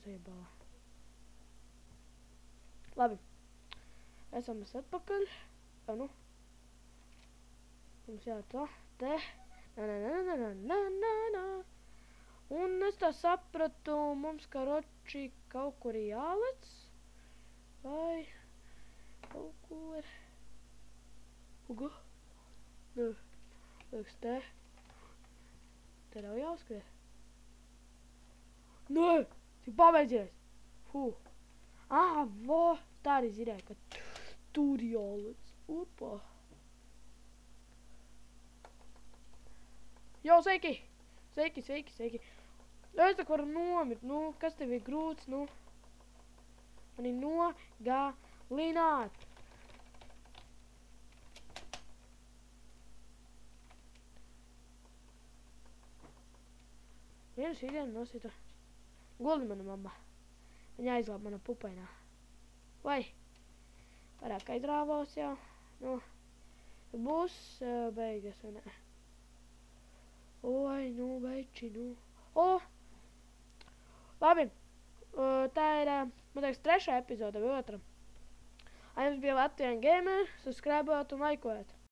ziebalā. Labi. Esam mēs atpakaļ. Nu. Mums jātā. Te. Nā. Un es tā sapratu, mums karoči kaut kur jālec. Vai kaut kur. Ugu. Nē. Liekas te. Te nav jāskriet. Nē. Tik pabeidzies. Vo. Tā arī zināja, ka tur jālec. Opa. Jo, sveiki! Sveiki! Es tak varu nomirt, kas tev ir grūts, Mani nogalināt. Vienu šīdienu nosita guldi mana mamma. Viņa aizglāb mana pupainā. Vai? Varāk aizrāvos jau. Būs beigas, vai ne? Oi, veči, Labi. Tā ir, man teiks, 3. epizode vai 2. Jums bija Latvian Gamer, subscribēt un laikojāt.